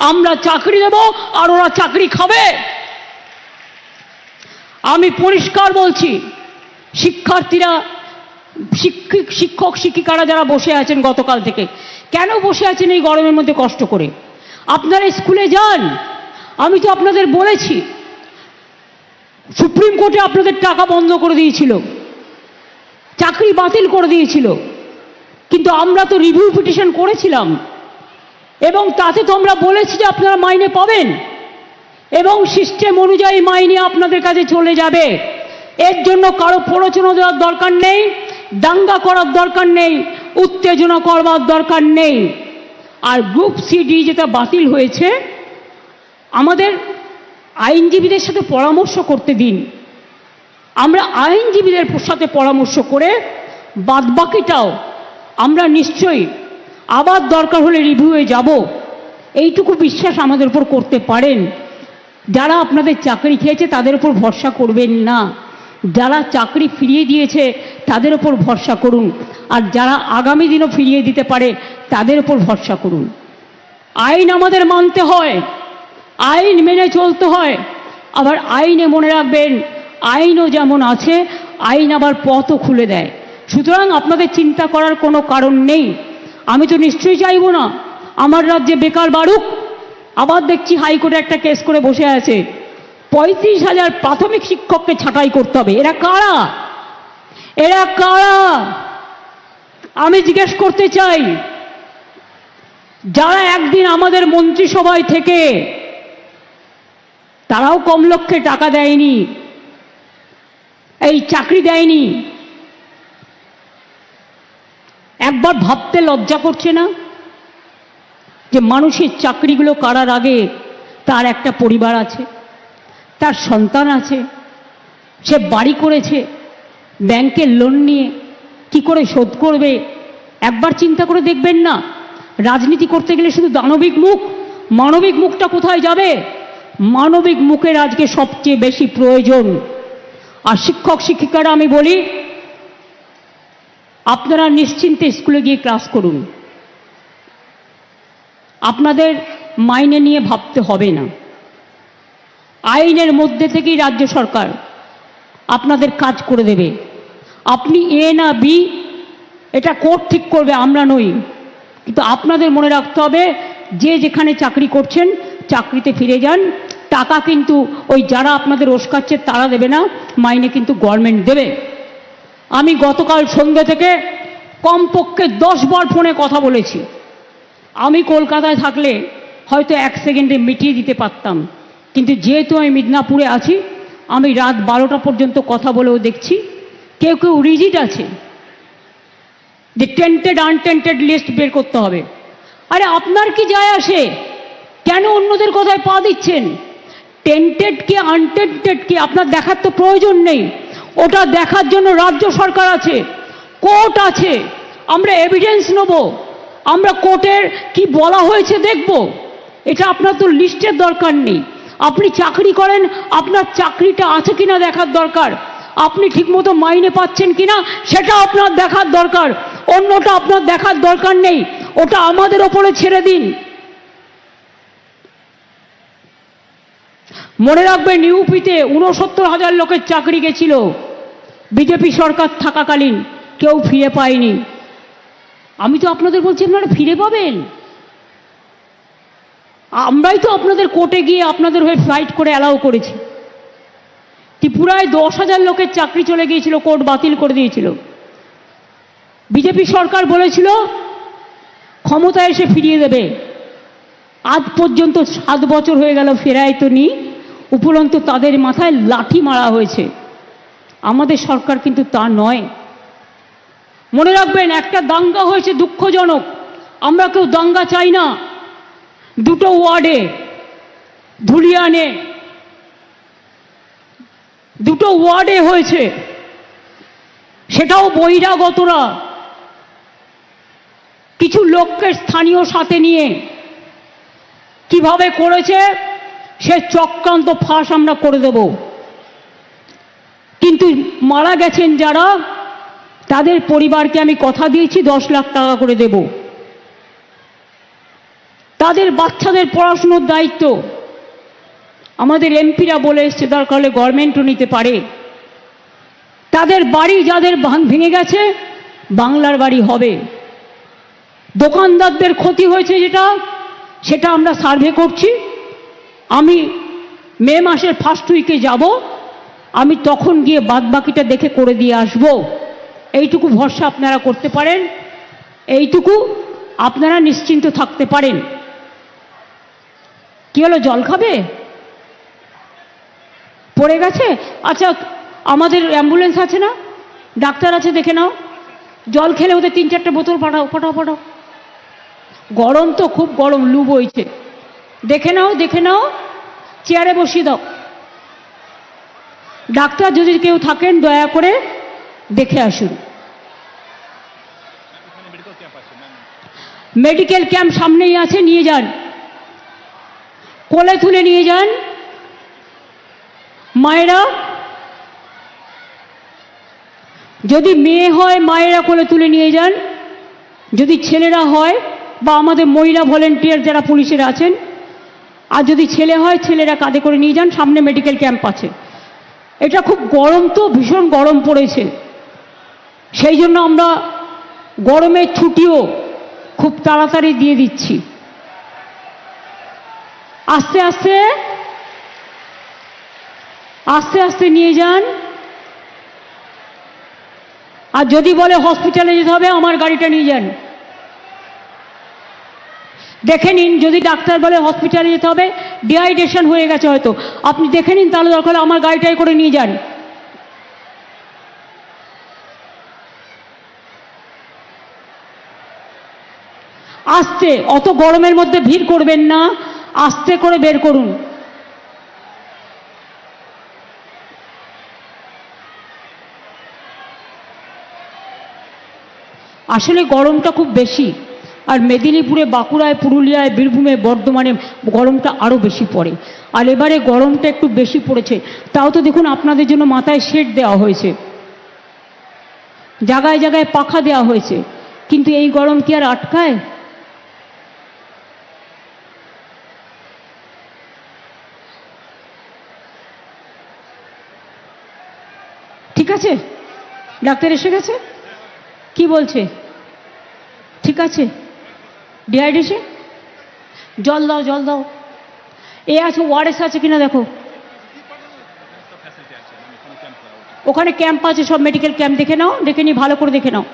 আমরা চাকরি দেব আর ওরা চাকরি খাবে। আমি পরিষ্কার বলছি, শিক্ষার্থীরা, শিক্ষক শিক্ষিকারা যারা বসে আছেন গতকাল থেকে, কেন বসে আছেন এই গরমের মধ্যে কষ্ট করে? আপনারা স্কুলে যান। আমি তো আপনাদের বলেছি, সুপ্রিম কোর্টে আপনাদের টাকা বন্ধ করে দিয়েছিল, চাকরি বাতিল করে দিয়েছিল, কিন্তু আমরা তো রিভিউ পিটিশন করেছিলাম এবং তাতে তো আমরা বলেছি যে আপনারা মাইনে পাবেন এবং সিস্টেম অনুযায়ী মাইনে আপনাদের কাছে চলে যাবে। এর জন্য কারো প্ররোচনা দেওয়ার দরকার নেই, দাঙ্গা করার দরকার নেই, উত্তেজনা করবার দরকার নেই। আর গ্রুপ সিডি যেটা বাতিল হয়েছে, আমাদের আইনজীবীদের সাথে পরামর্শ করতে দিন। আমরা আইনজীবীদের সাথে পরামর্শ করে বাদবাকিটাও আমরা নিশ্চয়ই আবার দরকার হলে রিভিউয়ে যাব, এইটুকু বিশ্বাস আমাদের উপর করতে পারেন। যারা আপনাদের চাকরি খেয়েছে তাদের উপর ভরসা করবেন না, যারা চাকরি ফিরিয়ে দিয়েছে তাদের উপর ভরসা করুন, আর যারা আগামী দিনও ফিরিয়ে দিতে পারে তাদের উপর ভরসা করুন। আইন আমাদের মানতে হয়, আইন মেনে চলতে হয়। আবার আইনে মনে রাখবেন, আইনও যেমন আছে, আইন আবার পথও খুলে দেয়। সুতরাং আপনাদের চিন্তা করার কোনো কারণ নেই। আমি তো নিশ্চয়ই চাইব না আমার রাজ্যে বেকার বাড়ুক। আবার দেখছি হাইকোর্টে একটা কেস করে বসে আছে, 35,000 প্রাথমিক শিক্ষককে ছাঁটাই করতে হবে। এরা কারা? এরা কারা? আমি জিজ্ঞেস করতে চাই, যারা একদিন আমাদের মন্ত্রিসভায় থেকে তারাও কম লক্ষ্যে টাকা দেয়নি, এই চাকরি দেয়নি, একবার ভাবতে লজ্জা করছে না যে মানুষের চাকরিগুলো করার আগে তার একটা পরিবার আছে, তার সন্তান আছে, সে বাড়ি করেছে, ব্যাংকের লোন নিয়ে কি করে শোধ করবে? একবার চিন্তা করে দেখবেন না? রাজনীতি করতে গেলে শুধু দানবিক মুখ, মানবিক মুখটা কোথায় যাবে? মানবিক মুখের আজকে সবচেয়ে বেশি প্রয়োজন। আর শিক্ষক শিক্ষিকারা আমি বলি, আপনারা নিশ্চিন্তে স্কুলে গিয়ে ক্লাস করুন, আপনাদের মাইনে নিয়ে ভাবতে হবে না। আইনের মধ্যে থেকেই রাজ্য সরকার আপনাদের কাজ করে দেবে। আপনি এ না বি এটা কোর্ট ঠিক করবে, আমরা নই। কিন্তু আপনাদের মনে রাখতে হবে, যে যেখানে চাকরি করছেন চাকরিতে ফিরে যান। টাকা কিন্তু ওই যারা আপনাদের ওস্কাচ্ছে তারা দেবে না, মাইনে কিন্তু গভর্নমেন্ট দেবে। আমি গতকাল সন্ধ্যে থেকে কমপক্ষে 10 বার ফোনে কথা বলেছি। আমি কলকাতায় থাকলে হয়তো 1 সেকেন্ডে মিটিয়ে দিতে পারতাম, কিন্তু যেহেতু আমি মিদনাপুরে আছি, আমি রাত 12টা পর্যন্ত কথা বলেও দেখছি কেউ কেউ রিজিড আছে যে টেন্টেড আনটেন্টেড লিস্ট বের করতে হবে। আরে আপনার কি যায় আসে? কেন অন্যদের কথায় পা দিচ্ছেন? টেন্টেড কি আনটেন্টেড কি আপনার দেখার তো প্রয়োজন নেই। ওটা দেখার জন্য রাজ্য সরকার আছে, কোর্ট আছে। আমরা এভিডেন্স নেব, আমরা কোর্টের কি বলা হয়েছে দেখব। এটা আপনার তো লিস্টের দরকার নেই। আপনি চাকরি করেন, আপনার চাকরিটা আছে কিনা দেখার দরকার, আপনি ঠিকমতো মাইনে পাচ্ছেন কিনা সেটা আপনার দেখার দরকার। অন্যটা আপনার দেখার দরকার নেই, ওটা আমাদের ওপরে ছেড়ে দিন। মনে রাখবেন, ইউপিতে 69,000 লোকের চাকরি গেছিল বিজেপি সরকার থাকাকালীন, কেউ ফিরে পায়নি। আমি তো আপনাদের বলছি আপনারা ফিরে পাবেন। আমরাই তো আপনাদের কোর্টে গিয়ে আপনাদের হয়ে ফাইট করে অ্যালাউ করেছি। ত্রিপুরায় 10,000 লোকের চাকরি চলে গিয়েছিল, কোর্ট বাতিল করে দিয়েছিল। বিজেপি সরকার বলেছিল ক্ষমতায় এসে ফিরিয়ে দেবে। আজ পর্যন্ত 7 বছর হয়ে গেল, ফেরায় তো নি। উপরন্তু তাদের মাথায় লাঠি মারা হয়েছে। আমাদের সরকার কিন্তু তা নয়। মনে রাখবেন, একটা দাঙ্গা হয়েছে দুঃখজনক, আমরা কেউ দাঙ্গা চাই না। 2টো ওয়ার্ডে, ধুলিয়ানে 2টো ওয়ার্ডে হয়েছে, সেটাও বহিরাগতরা কিছু লোককে স্থানীয় সাথে নিয়ে কিভাবে করেছে সে চক্রান্ত ফাঁস আমরা করে দেব। কিন্তু মারা গেছেন যারা, তাদের পরিবারকে আমি কথা দিয়েছি 10 লাখ টাকা করে দেব। তাদের বাচ্চাদের পড়াশুনোর দায়িত্ব আমাদের এমপিরা বলে এসছে, দরকার হলে গভর্নমেন্টও নিতে পারে। তাদের বাড়ি যাদের ভেঙে গেছে বাংলার বাড়ি হবে। দোকানদারদের ক্ষতি হয়েছে সেটা আমরা সার্ভে করছি। আমি মে মাসের ফার্স্ট উইকে যাব, আমি তখন গিয়ে বাদবাকিটা দেখে করে দিয়ে আসব। এইটুকু ভরসা আপনারা করতে পারেন, এইটুকু আপনারা নিশ্চিন্ত থাকতে পারেন। কি হলো, জল খাবে? পড়ে গেছে? আচ্ছা, আমাদের অ্যাম্বুলেন্স আছে না, ডাক্তার আছে, দেখে নাও। জল খেলে ওদের 3-4টে বোতল পাঠাও, পাঠাও পাঠাও। গরম তো, খুব গরম, লু বইছে। দেখে নাও, দেখে নাও, চেয়ারে বসিয়ে দাও। ডাক্তার যদি কেউ থাকেন দয়া করে দেখে আসুন। মেডিকেল ক্যাম্প সামনেই আছে, নিয়ে যান, কোলে তুলে নিয়ে যান। মায়েরা, যদি মেয়ে হয় মায়েরা কোলে তুলে নিয়ে যান, যদি ছেলেরা হয় বা আমাদের মহিলা ভলেন্টিয়ার যারা পুলিশের আছেন, আর যদি ছেলে হয় ছেলেরা কাঁধে করে নিয়ে যান। সামনে মেডিকেল ক্যাম্প আছে। এটা খুব গরম তো, ভীষণ গরম পড়েছে, সেই জন্য আমরা গরমের ছুটিও খুব তাড়াতাড়ি দিয়ে দিচ্ছি। আস্তে আস্তে আস্তে আস্তে নিয়ে যান। আর যদি বলে হসপিটালে যেতে হবে, আমার গাড়িটা নিয়ে যান। দেখে নিন, যদি ডাক্তার বলে হসপিটালে যেতে হবে, ডিহাইড্রেশন হয়ে গেছে হয়তো, আপনি দেখে নিন, তাহলে দরকার হলে আমার গাড়িটাই করে নিয়ে যান। আস্তে, অত গরমের মধ্যে ভিড় করবেন না, আস্তে করে বের করুন। আসলে গরমটা খুব বেশি, আর মেদিনীপুরে, বাঁকুড়ায়, পুরুলিয়ায়, বীরভূমে, বর্ধমানে গরমটা আরও বেশি পড়ে। আর এবারে গরমটা একটু বেশি পড়েছে। তাও তো দেখুন, আপনাদের জন্য মাথায় শেড দেওয়া হয়েছে, জায়গায় জায়গায় পাখা দেওয়া হয়েছে, কিন্তু এই গরম কি আর আটকায়? ঠিক আছে, ডাক্তার এসে গেছে, কি বলছে? ঠিক আছে, ডিহাইড্রেশন, জল দাও, জল দাও। এ আছে, ওআরএস আছে কিনা দেখো, ওখানে ক্যাম্প আছে, সব মেডিকেল ক্যাম্প। দেখে নাও, দেখে নি, ভালো করে দেখে নাও।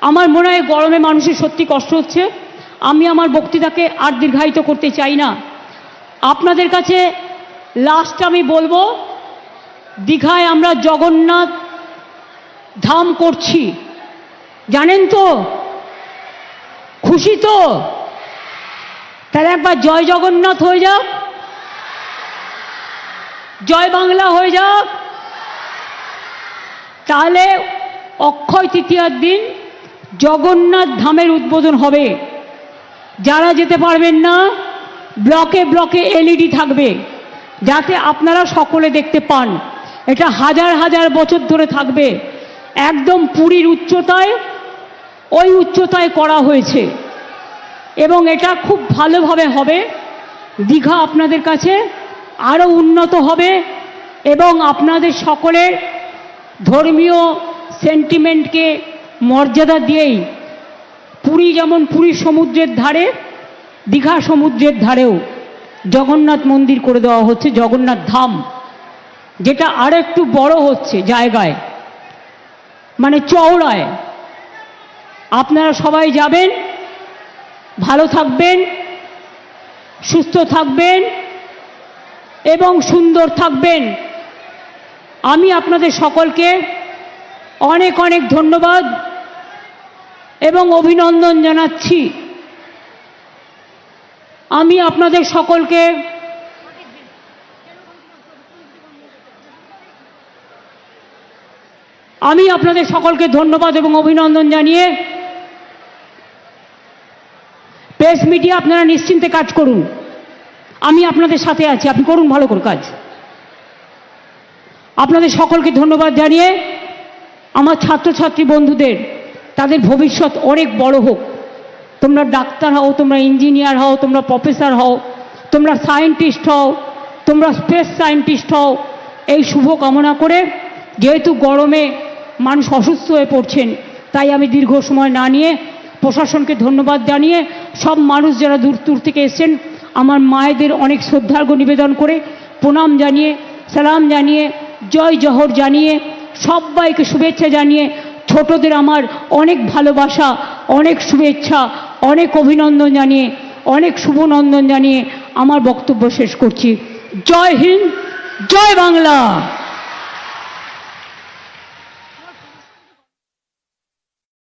আমার মনে হয় গরমে মানুষের সত্যি কষ্ট হচ্ছে। আমি আমার বক্তৃতাকে আর দীর্ঘায়িত করতে চাই না। আপনাদের কাছে লাস্ট আমি বলবো, দীঘায় আমরা জগন্নাথ ধাম করছি, জানেন তো? খুশি তো? তাহলে একবার জয় জগন্নাথ হয়ে যাক, জয় বাংলা হয়ে যাক। তাহলে অক্ষয় তৃতীয়ার দিন জগন্নাথ ধামের উদ্বোধন হবে। যারা যেতে পারবেন না, ব্লকে ব্লকে এলইডি থাকবে, যাতে আপনারা সকলে দেখতে পান। এটা হাজার হাজার বছর ধরে থাকবে, একদম পুরীর উচ্চতায়, ওই উচ্চতায় করা হয়েছে, এবং এটা খুব ভালোভাবে হবে। দীঘা আপনাদের কাছে আরও উন্নত হবে, এবং আপনাদের সকলের ধর্মীয় সেন্টিমেন্টকে মর্যাদা দিয়েই পুরী যেমন পুরী সমুদ্রের ধারে, দীঘা সমুদ্রের ধারেও জগন্নাথ মন্দির করে দেওয়া হচ্ছে, জগন্নাথ ধাম, যেটা আর একটু বড় হচ্ছে জায়গায়, মানে চওড়ায়। আপনারা সবাই যাবেন, ভালো থাকবেন, সুস্থ থাকবেন এবং সুন্দর থাকবেন। আমি আপনাদের সকলকে অনেক অনেক ধন্যবাদ এবং অভিনন্দন জানাচ্ছি। আমি আপনাদের সকলকে ধন্যবাদ এবং অভিনন্দন জানিয়ে, প্রেস মিডিয়া আপনারা নিশ্চিন্তে কাজ করুন, আমি আপনাদের সাথে আছি, আপনি করুন ভালো করে কাজ। আপনাদের সকলকে ধন্যবাদ জানিয়ে, আমার ছাত্রছাত্রী বন্ধুদের, তাদের ভবিষ্যৎ অনেক বড় হোক, তোমরা ডাক্তার হও, তোমরা ইঞ্জিনিয়ার হও, তোমরা প্রফেসর হও, তোমরা সায়েন্টিস্ট হও, তোমরা স্পেস সায়েন্টিস্ট হও, এই শুভ কামনা করে, যেহেতু গরমে মানুষ অসুস্থ হয়ে পড়ছেন, তাই আমি দীর্ঘ সময় না নিয়ে প্রশাসনকে ধন্যবাদ জানিয়ে, সব মানুষ যারা দূর দূর থেকে এসেছেন, আমার মায়েদের অনেক শ্রদ্ধার্ঘ্য নিবেদন করে, প্রণাম জানিয়ে, সালাম জানিয়ে, জয় জহর জানিয়ে, সবাইকে শুভেচ্ছা জানিয়ে, ছোটদের আমার অনেক ভালোবাসা, অনেক শুভেচ্ছা, অনেক অভিনন্দন জানিয়ে, অনেক শুভনন্দন জানিয়ে আমার বক্তব্য শেষ করছি। জয় হিন্দ, জয় বাংলা।